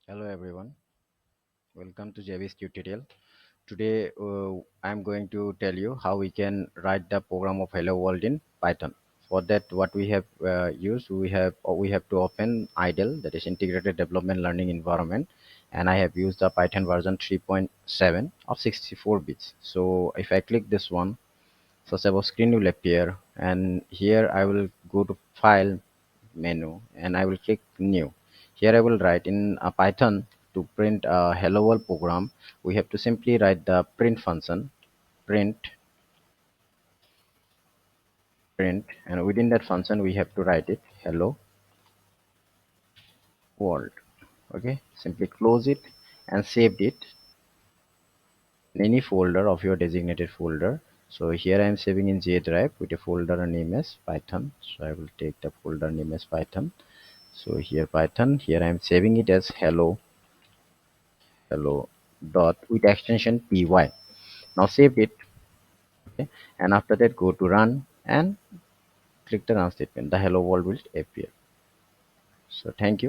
Hello everyone, welcome to JV's tutorial. Today I'm going to tell you how we can write the program of Hello World in Python. For that, what we have used, we have to open IDLE, that is Integrated Development Learning Environment, and I have used the Python version 3.7 of 64 bits. So if I click this one, so suppose screen will appear, and here I will go to File menu and I will click new. Here I will write in Python to print a hello world program. We have to simply write the print function, print, print, and within that function we have to write it hello world. Okay, simply close it and save it in any folder of your designated folder. So here I am saving in J drive with a folder name as Python. So I will take the folder name as Python. So here Python, here I am saving it as hello dot with extension py. Now save it. Okay, and after that go to run and click the run statement. The hello world will appear. So thank you.